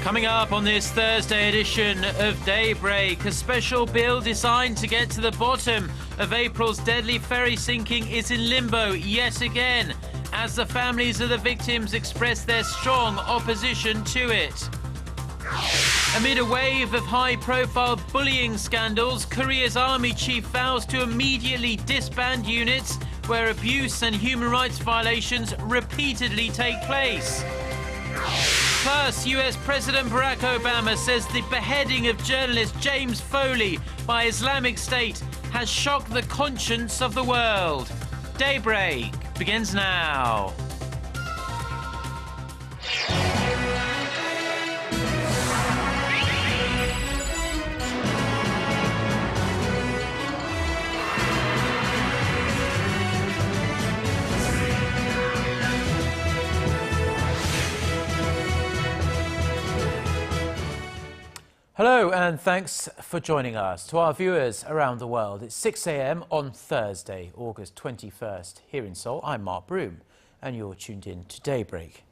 Coming up on this Thursday edition of Daybreak, a special bill designed to get to the bottom of April's deadly ferry sinking is in limbo yet again, as the families of the victims express their strong opposition to it. Amid a wave of high-profile bullying scandals, Korea's army chief vows to immediately disband units where abuse and human rights violations repeatedly take place. Plus, US President Barack Obama says the beheading of journalist James Foley by Islamic State has shocked the conscience of the world. Daybreak begins now. Hello and thanks for joining us. To our viewers around the world, it's 6 a.m. on Thursday, August 21st. Here in Seoul, I'm Mark Broom and you're tuned in to Daybreak.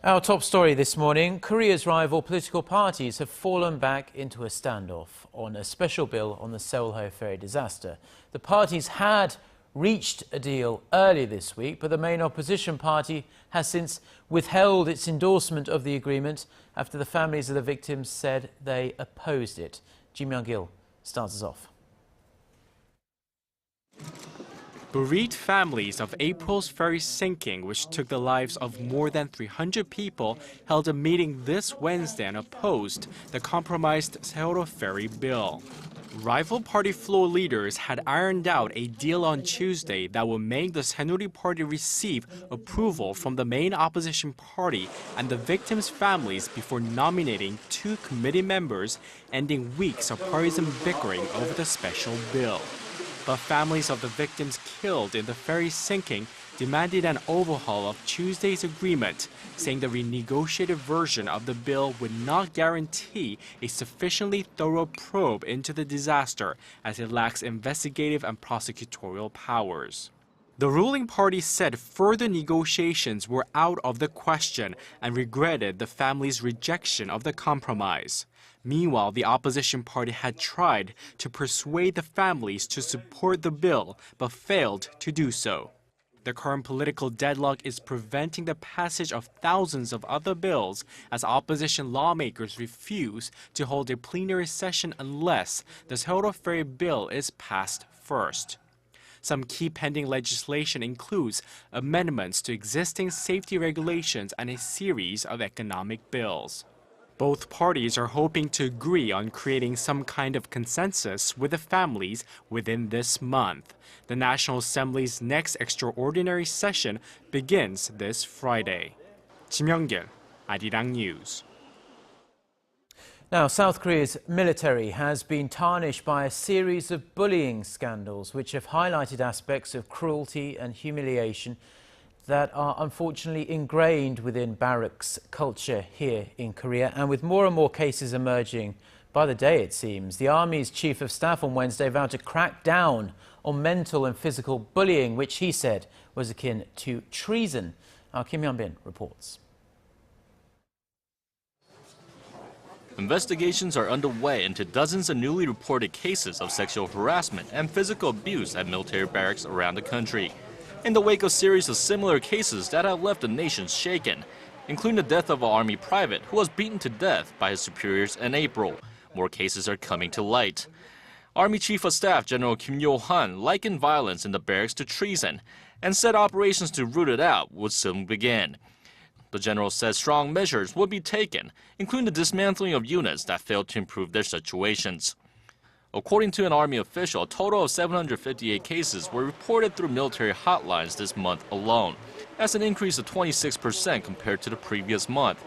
Our top story this morning, Korea's rival political parties have fallen back into a standoff on a special bill on the Sewol-ho ferry disaster. The parties had reached a deal earlier this week, but the main opposition party has since withheld its endorsement of the agreement after the families of the victims said they opposed it. Myung-kil starts us off. Bereaved families of April's ferry sinking, which took the lives of more than 300 people, held a meeting this Wednesday and opposed the compromised Sewol-ho ferry bill. Rival party floor leaders had ironed out a deal on Tuesday that would make the Saenuri Party receive approval from the main opposition party and the victims' families before nominating 2 committee members, ending weeks of partisan bickering over the special bill. But families of the victims killed in the ferry sinking demanded an overhaul of Tuesday's agreement, saying the renegotiated version of the bill would not guarantee a sufficiently thorough probe into the disaster, as it lacks investigative and prosecutorial powers. The ruling party said further negotiations were out of the question and regretted the family's rejection of the compromise. Meanwhile, the opposition party had tried to persuade the families to support the bill, but failed to do so. The current political deadlock is preventing the passage of thousands of other bills as opposition lawmakers refuse to hold a plenary session unless the Sewol-ho ferry bill is passed first. Some key pending legislation includes amendments to existing safety regulations and a series of economic bills. Both parties are hoping to agree on creating some kind of consensus with the families within this month. The National Assembly's next extraordinary session begins this Friday. Myung-kil, Arirang News. Now, South Korea's military has been tarnished by a series of bullying scandals which have highlighted aspects of cruelty and humiliation that are unfortunately ingrained within barracks culture here in Korea. And with more and more cases emerging by the day, it seems, the Army's Chief of Staff on Wednesday vowed to crack down on mental and physical bullying, which he said was akin to treason. Our Kim Hyun-bin reports. Investigations are underway into dozens of newly reported cases of sexual harassment and physical abuse at military barracks around the country, in the wake of a series of similar cases that have left the nation shaken, including the death of an Army private who was beaten to death by his superiors in April. More cases are coming to light. Army Chief of Staff General Kim Yo-han likened violence in the barracks to treason and said operations to root it out would soon begin. The general said strong measures would be taken, including the dismantling of units that failed to improve their situations. According to an Army official, a total of 758 cases were reported through military hotlines this month alone. That's an increase of 26% compared to the previous month.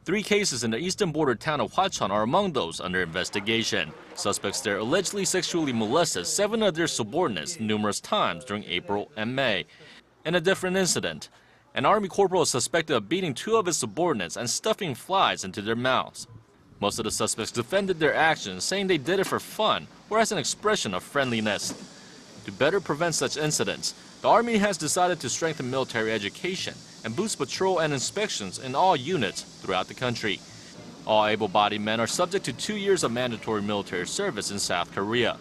3 cases in the eastern border town of Hwacheon are among those under investigation. Suspects there allegedly sexually molested 7 of their subordinates numerous times during April and May. In a different incident, an Army corporal is suspected of beating 2 of his subordinates and stuffing flies into their mouths. Most of the suspects defended their actions, saying they did it for fun or as an expression of friendliness. To better prevent such incidents, the Army has decided to strengthen military education and boost patrol and inspections in all units throughout the country. All able-bodied men are subject to 2 years of mandatory military service in South Korea.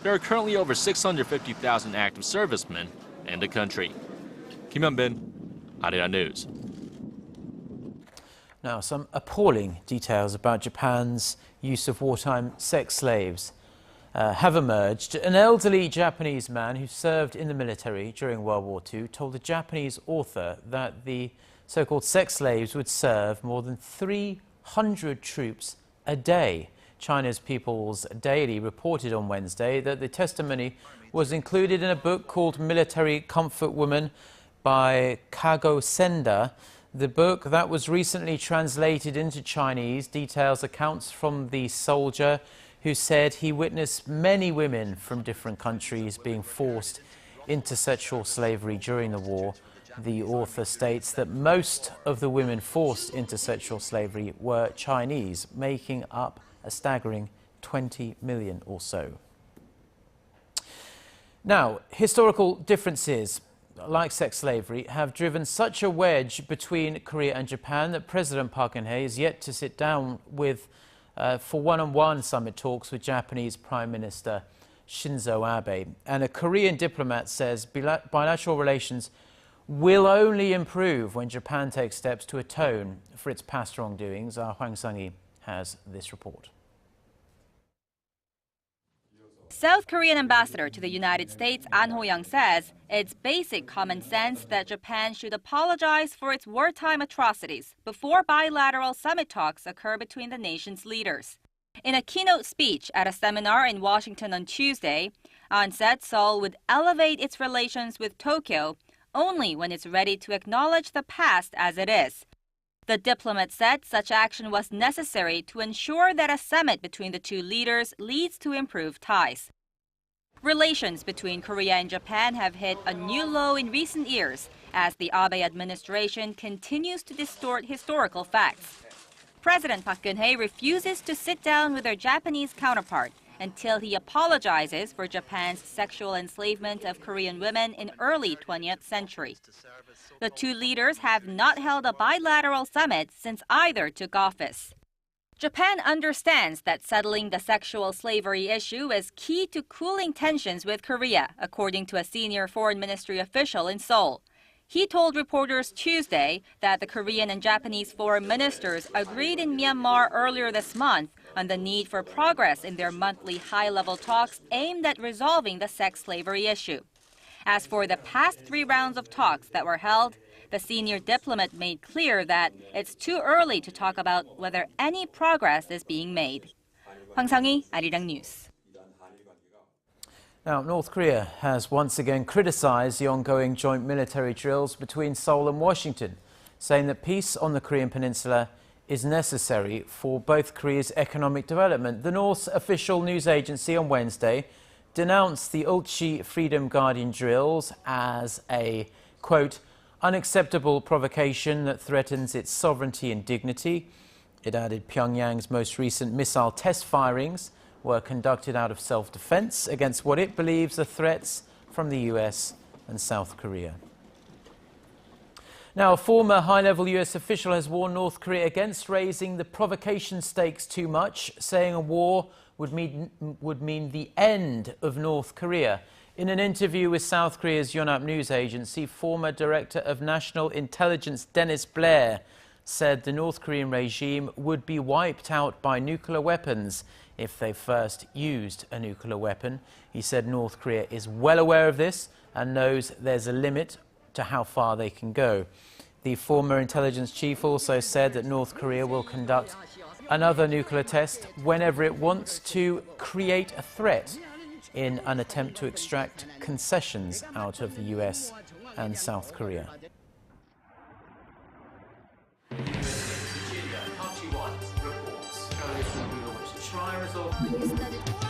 There are currently over 650,000 active servicemen in the country. Kim Hyun-bin, Arirang News. Now, some appalling details about Japan's use of wartime sex slaves have emerged. An elderly Japanese man who served in the military during World War II told a Japanese author that the so-called sex slaves would serve more than 300 troops a day. China's People's Daily reported on Wednesday that the testimony was included in a book called Military Comfort Woman by Kago Senda. The book that was recently translated into Chinese details accounts from the soldier who said he witnessed many women from different countries being forced into sexual slavery during the war. The author states that most of the women forced into sexual slavery were Chinese, making up a staggering 20 million or so. Now, historical differences, like sex slavery, have driven such a wedge between Korea and Japan that President Park Geun-hye is yet to sit down for one-on-one summit talks with Japanese Prime Minister Shinzo Abe. And a Korean diplomat says bilateral relations will only improve when Japan takes steps to atone for its past wrongdoings. Our Hwang Sang-hee has this report. South Korean ambassador to the United States An Ho-young says it's basic common sense that Japan should apologize for its wartime atrocities before bilateral summit talks occur between the nation's leaders. In a keynote speech at a seminar in Washington on Tuesday, An said Seoul would elevate its relations with Tokyo only when it's ready to acknowledge the past as it is. The diplomat said such action was necessary to ensure that a summit between the two leaders leads to improved ties. Relations between Korea and Japan have hit a new low in recent years as the Abe administration continues to distort historical facts. President Park Geun-hye refuses to sit down with their Japanese counterpart until he apologizes for Japan's sexual enslavement of Korean women in early 20th century. The two leaders have not held a bilateral summit since either took office. Japan understands that settling the sexual slavery issue is key to cooling tensions with Korea, according to a senior foreign ministry official in Seoul. He told reporters Tuesday that the Korean and Japanese foreign ministers agreed in Myanmar earlier this month on the need for progress in their monthly high-level talks aimed at resolving the sex slavery issue. As for the past 3 rounds of talks that were held, the senior diplomat made clear that it's too early to talk about whether any progress is being made. Hwang Sang-hee, Arirang News. Now, North Korea has once again criticized the ongoing joint military drills between Seoul and Washington, saying that peace on the Korean peninsula is necessary for both Korea's economic development. The North's official news agency on Wednesday denounced the Ulchi Freedom Guardian drills as a, quote, unacceptable provocation that threatens its sovereignty and dignity. It added Pyongyang's most recent missile test firings were conducted out of self-defense against what it believes are threats from the US and South Korea. Now, a former high-level US official has warned North Korea against raising the provocation stakes too much, saying a war would mean the end of North Korea. In an interview with South Korea's Yonhap news agency, former Director of National Intelligence Dennis Blair said the North Korean regime would be wiped out by nuclear weapons if they first used a nuclear weapon. He said North Korea is well aware of this and knows there's a limit to how far they can go. The former intelligence chief also said that North Korea will conduct another nuclear test whenever it wants to create a threat in an attempt to extract concessions out of the US and South Korea.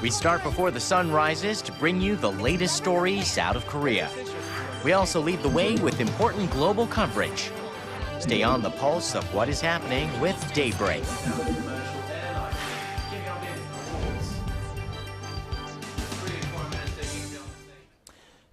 We start before the sun rises to bring you the latest stories out of Korea. We also lead the way with important global coverage. Stay on the pulse of what is happening with Daybreak.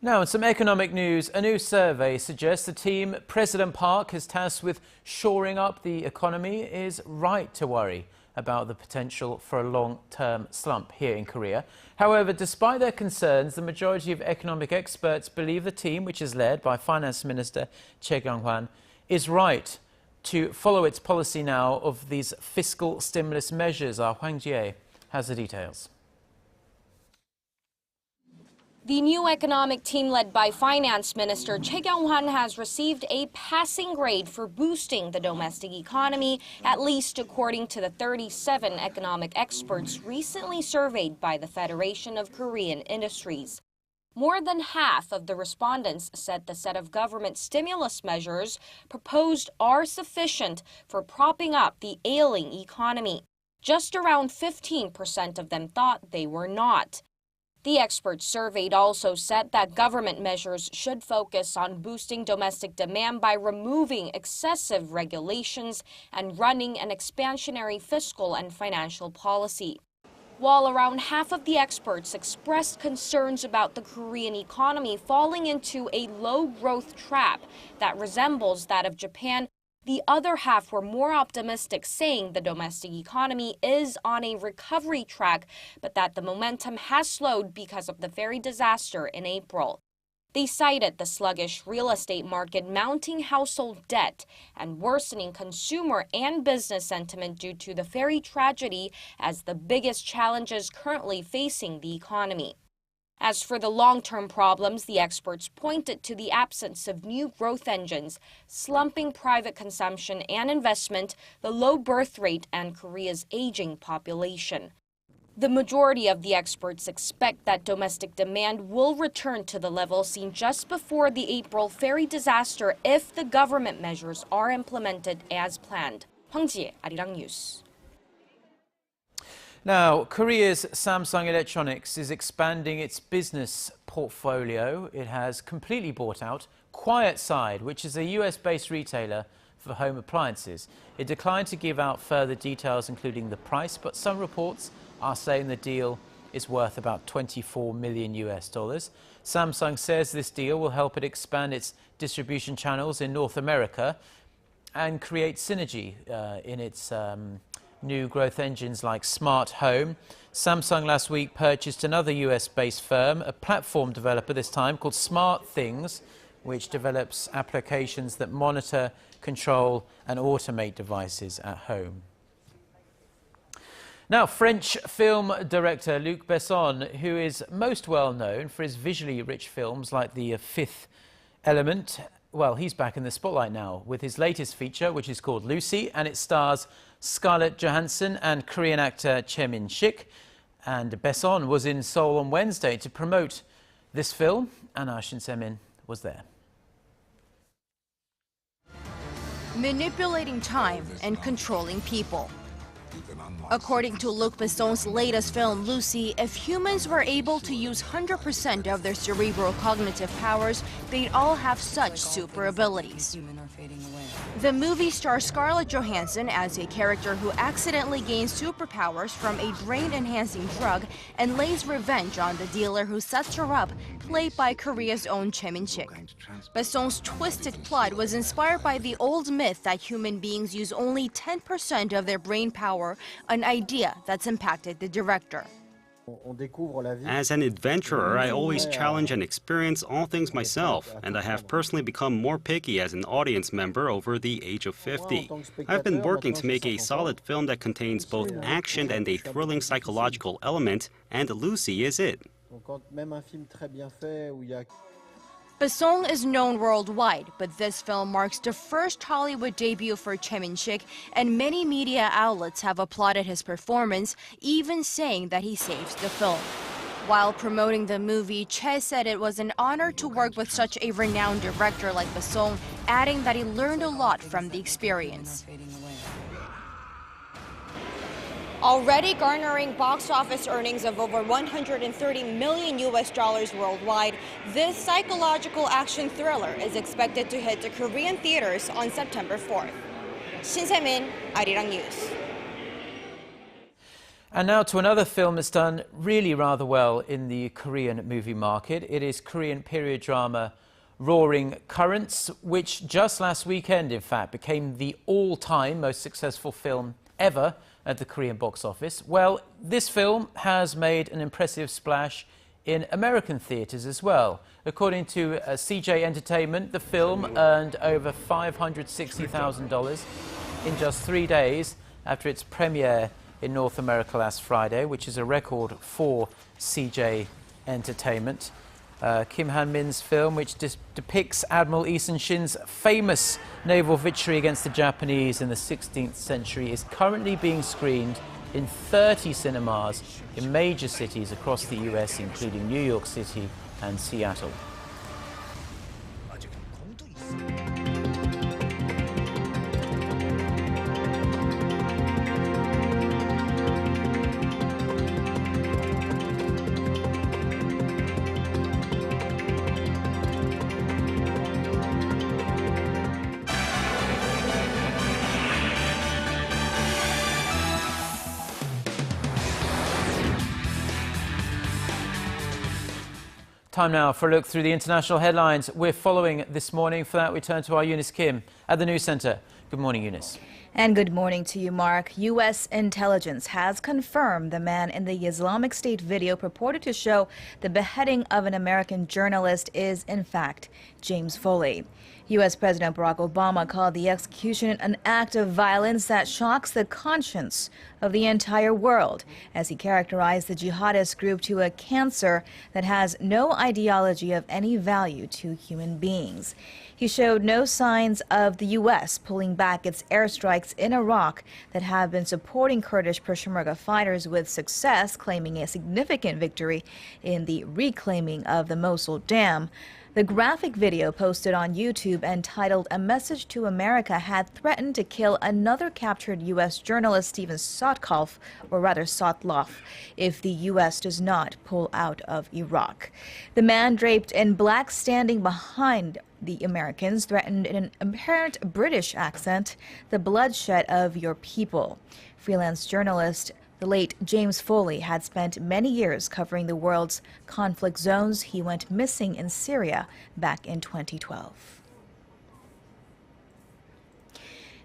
Now, in some economic news, a new survey suggests the team President Park has tasked with shoring up the economy is right to worry about the potential for a long-term slump here in Korea. However, despite their concerns, the majority of economic experts believe the team, which is led by Finance Minister Choi Kyung-hwan, is right to follow its policy now of these fiscal stimulus measures. Our Hwang Jie has the details. The new economic team led by Finance Minister Choi Kyung-hwan has received a passing grade for boosting the domestic economy, at least according to the 37 economic experts recently surveyed by the Federation of Korean Industries. More than half of the respondents said the set of government stimulus measures proposed are sufficient for propping up the ailing economy. Just around 15% of them thought they were not. The experts surveyed also said that government measures should focus on boosting domestic demand by removing excessive regulations and running an expansionary fiscal and financial policy. While around half of the experts expressed concerns about the Korean economy falling into a low-growth trap that resembles that of Japan, the other half were more optimistic, saying the domestic economy is on a recovery track, but that the momentum has slowed because of the ferry disaster in April. They cited the sluggish real estate market, mounting household debt, and worsening consumer and business sentiment due to the ferry tragedy as the biggest challenges currently facing the economy. As for the long-term problems, the experts pointed to the absence of new growth engines, slumping private consumption and investment, the low birth rate, and Korea's aging population. The majority of the experts expect that domestic demand will return to the level seen just before the April ferry disaster if the government measures are implemented as planned. Hwang Ji-hye, Arirang News. Now, Korea's Samsung Electronics is expanding its business portfolio. It has completely bought out QuietSide, which is a US-based retailer for home appliances. It declined to give out further details, including the price, but some reports are saying the deal is worth about $24 million. Samsung says this deal will help it expand its distribution channels in North America and create synergy in its new growth engines like smart home. Samsung last week purchased another US-based firm, a platform developer this time called Smart Things, which develops applications that monitor, control and automate devices at home. Now, French film director Luc Besson, who is most well known for his visually rich films like The Fifth Element, well, he's back in the spotlight now with his latest feature, which is called Lucy, and it stars Scarlett Johansson and Korean actor Choi Min-sik. And Besson was in Seoul on Wednesday to promote this film, and our Shin Se-min was there. Manipulating time and controlling people. According to Luc Besson's latest film, Lucy, if humans were able to use 100% of their cerebral cognitive powers, they'd all have such super abilities. The movie stars Scarlett Johansson as a character who accidentally gains superpowers from a brain-enhancing drug and lays revenge on the dealer who sets her up, played by Korea's own Choi Min-sik. Besson's twisted plot was inspired by the old myth that human beings use only 10% of their brain power, an idea that's impacted the director. As an adventurer, I always challenge and experience all things myself, and I have personally become more picky as an audience member over the age of 50. I've been working to make a solid film that contains both action and a thrilling psychological element, and Lucy is it. Besson is known worldwide, but this film marks the first Hollywood debut for Choi Min-sik, and many media outlets have applauded his performance, even saying that he saves the film. While promoting the movie, Choi said it was an honor to work with such a renowned director like Besson, adding that he learned a lot from the experience. Already garnering box office earnings of over $130 million worldwide, this psychological action thriller is expected to hit the Korean theaters on September 4th. Shin Se-min, Arirang News. And now to another film that's done really rather well in the Korean movie market. It is Korean period drama Roaring Currents, which just last weekend, in fact, became the all-time most successful film ever at the Korean box office. Well, this film has made an impressive splash in American theaters as well. According to CJ Entertainment, the film earned over $560,000 in just 3 days after its premiere in North America last Friday, which is a record for CJ Entertainment. Kim Han-min's film, which depicts Admiral Lee Sun-shin's famous naval victory against the Japanese in the 16th century, is currently being screened in 30 cinemas in major cities across the US, including New York City and Seattle. Time now for a look through the international headlines we're following this morning. For that, we turn to our Eunice Kim at the News Center. Good morning, Eunice. And good morning to you, Mark. U.S. intelligence has confirmed the man in the Islamic State video purported to show the beheading of an American journalist is, in fact, James Foley. U.S. President Barack Obama called the execution an act of violence that shocks the conscience of the entire world, as he characterized the jihadist group to a cancer that has no ideology of any value to human beings. He showed no signs of the U.S. pulling back its airstrikes in Iraq that have been supporting Kurdish Peshmerga fighters with success, claiming a significant victory in the reclaiming of the Mosul Dam. The graphic video posted on YouTube entitled "A Message to America" had threatened to kill another captured U.S. journalist, Steven Sotloff, if the U.S. does not pull out of Iraq. The man draped in black standing behind the Americans threatened in an apparent British accent, "the bloodshed of your people." Freelance journalist the late James Foley had spent many years covering the world's conflict zones. He went missing in Syria back in 2012.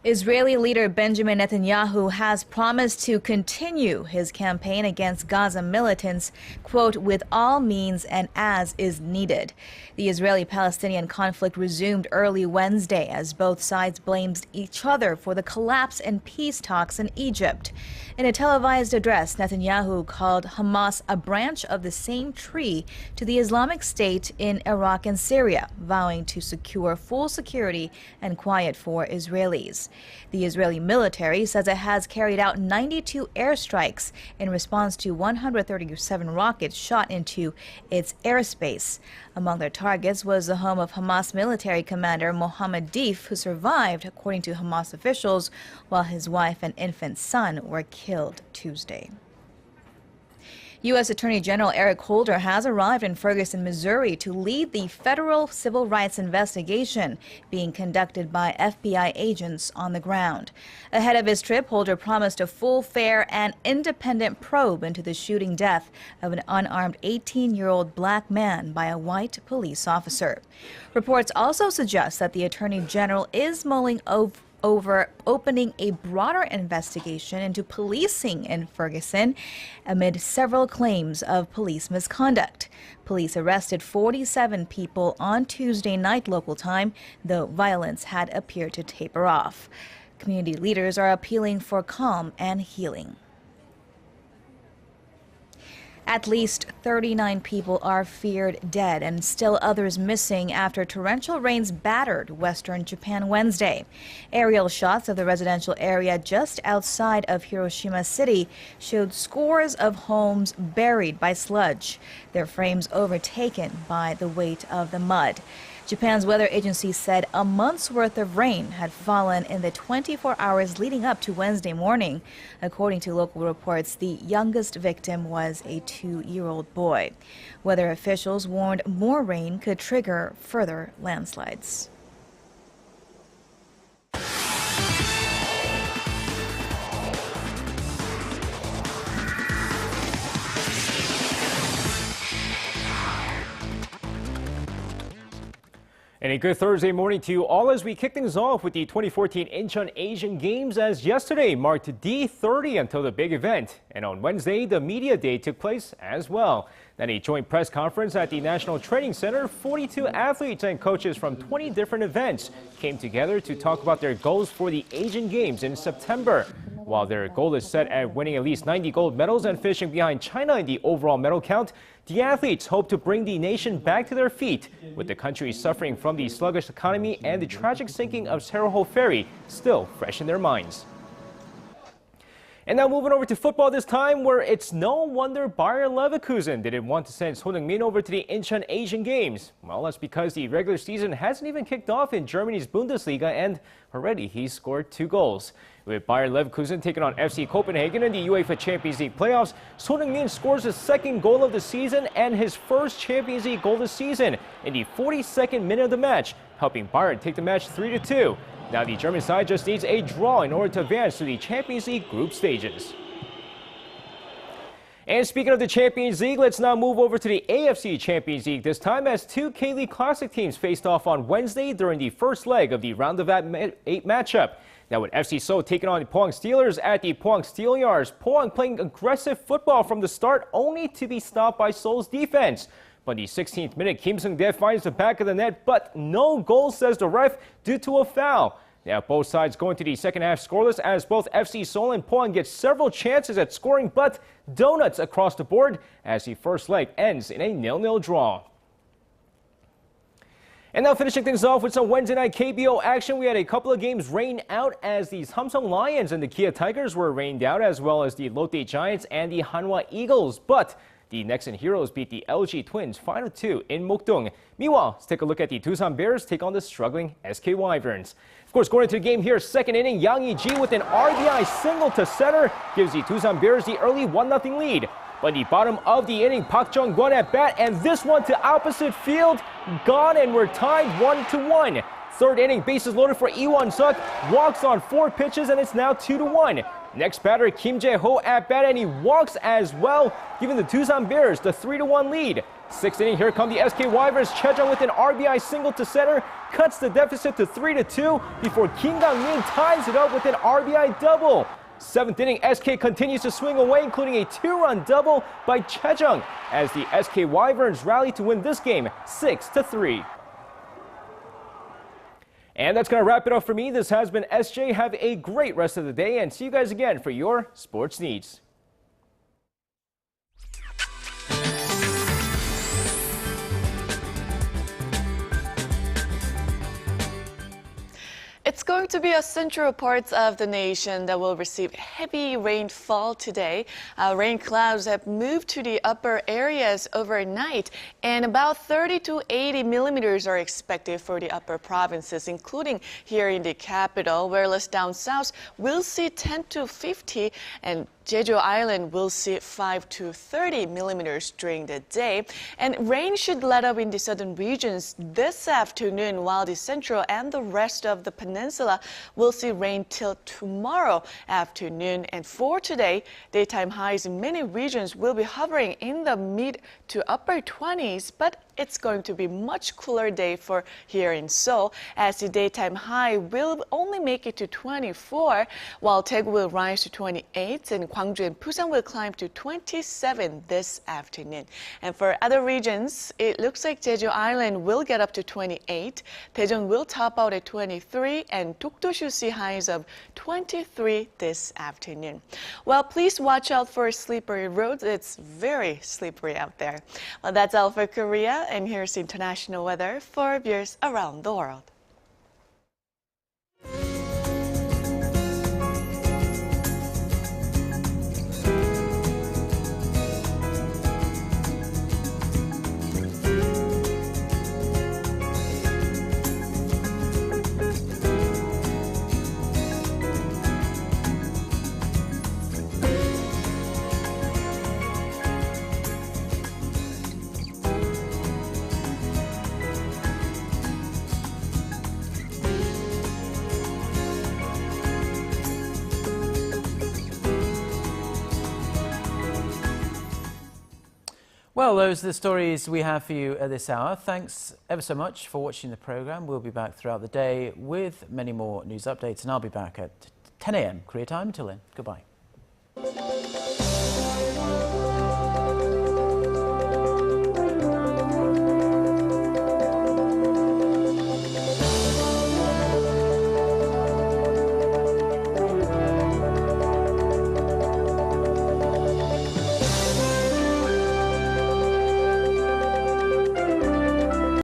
Israeli leader Benjamin Netanyahu has promised to continue his campaign against Gaza militants, quote, "with all means and as is needed." The Israeli-Palestinian conflict resumed early Wednesday as both sides blamed each other for the collapse in peace talks in Egypt. In a televised address, Netanyahu called Hamas a branch of the same tree to the Islamic State in Iraq and Syria, vowing to secure full security and quiet for Israelis. The Israeli military says it has carried out 92 airstrikes in response to 137 rockets shot into its airspace. Among their targets was the home of Hamas military commander Mohammed Deif, who survived, according to Hamas officials, while his wife and infant son were killed Tuesday. U.S. Attorney General Eric Holder has arrived in Ferguson, Missouri to lead the federal civil rights investigation being conducted by FBI agents on the ground. Ahead of his trip, Holder promised a full, fair, and independent probe into the shooting death of an unarmed 18-year-old black man by a white police officer. Reports also suggest that the Attorney General is mulling over opening a broader investigation into policing in Ferguson amid several claims of police misconduct. Police arrested 47 people on Tuesday night local time, though violence had appeared to taper off. Community leaders are appealing for calm and healing. At least 39 people are feared dead and still others missing after torrential rains battered western Japan Wednesday. Aerial shots of the residential area just outside of Hiroshima City showed scores of homes buried by sludge, their frames overtaken by the weight of the mud. Japan's weather agency said a month's worth of rain had fallen in the 24 hours leading up to Wednesday morning. According to local reports, the youngest victim was a 2-year-old boy. Weather officials warned more rain could trigger further landslides. And a good Thursday morning to you all as we kick things off with the 2014 Incheon Asian Games, as yesterday marked D30 until the big event. And on Wednesday, the media day took place as well. At a joint press conference at the National Training Center, 42 athletes and coaches from 20 different events came together to talk about their goals for the Asian Games in September. While their goal is set at winning at least 90 gold medals and finishing behind China in the overall medal count, the athletes hope to bring the nation back to their feet, with the country suffering from the sluggish economy and the tragic sinking of Sewol-ho ferry still fresh in their minds. And now moving over to football this time, where it's no wonder Bayer Leverkusen didn't want to send Son Heung-min over to the Incheon Asian Games. Well, that's because the regular season hasn't even kicked off in Germany's Bundesliga, and already he's scored 2 goals. With Bayer Leverkusen taking on FC Copenhagen in the UEFA Champions League playoffs, Son Heung-min scores his 2nd goal of the season and his 1st Champions League goal this season in the 42nd minute of the match, helping Bayern take the match 3-2. Now the German side just needs a draw in order to advance to the Champions League group stages. And speaking of the Champions League, let's now move over to the AFC Champions League, this time as 2 K-League Classic teams faced off on Wednesday during the first leg of the round of 8 matchup. Now with FC Seoul taking on the Pohang Steelers at the Pohang Steelyards, Pohang playing aggressive football from the start, only to be stopped by Seoul's defense. But in the 16th minute, Kim Seung-dae finds the back of the net, but no goal, says the ref, due to a foul. Now both sides going to the second half scoreless as both FC Seoul and Pohang get several chances at scoring, but donuts across the board as the first leg ends in a 0-0 draw. And now finishing things off with some Wednesday night KBO action, we had a couple of games rain out as the Samsung Lions and the Kia Tigers were rained out, as well as the Lotte Giants and the Hanwha Eagles. But the Nexon Heroes beat the LG Twins 5-2 in Mokdong. Meanwhile, let's take a look at the Doosan Bears take on the struggling SK Wyverns. Of course, going into the game here, second inning, Yang Yi-ji with an RBI single to center gives the Doosan Bears the early 1-0 lead. But the bottom of the inning, Park Jung-kwon at bat, and this one to opposite field, gone, and we're tied 1-1. Third inning, bases loaded for Lee Won-suk, walks on 4 pitches, and it's now 2-1. Next batter, Kim Jae-ho at bat, and he walks as well, giving the Doosan Bears the 3-1 lead. Sixth inning, here come the SK Wyverns. Chejong with an RBI single to center, cuts the deficit to 3-2 before Kim Gang-min ties it up with an RBI double. Seventh inning, SK continues to swing away, including a 2-run double by Chejong, as the SK Wyverns rally to win this game 6-3. And that's going to wrap it up for me. This has been SJ. Have a great rest of the day, and see you guys again for your sports needs. It's going to be a central parts of the nation that will receive heavy rainfall today. Rain clouds have moved to the upper areas overnight, and about 30 to 80 millimeters are expected for the upper provinces, including here in the capital, whereas down south we'll see 10 to 50, and Jeju Island will see 5 to 30 millimeters during the day. And rain should let up in the southern regions this afternoon, while the central and the rest of the peninsula will see rain till tomorrow afternoon. And for today, daytime highs in many regions will be hovering in the mid to upper 20s, but it's going to be much cooler day for here in Seoul, as the daytime high will only make it to 24, while Daegu will rise to 28, and Gwangju and Busan will climb to 27 this afternoon. And for other regions, it looks like Jeju Island will get up to 28, Daejeon will top out at 23, and Dokdo should see highs of 23 this afternoon. Well, please watch out for slippery roads. It's very slippery out there. Well, that's all for Korea. And here's international weather for viewers around the world. Well, those are the stories we have for you at this hour. Thanks ever so much for watching the programme. We'll be back throughout the day with many more news updates, and I'll be back at 10 a.m. Korea time. Until then, goodbye.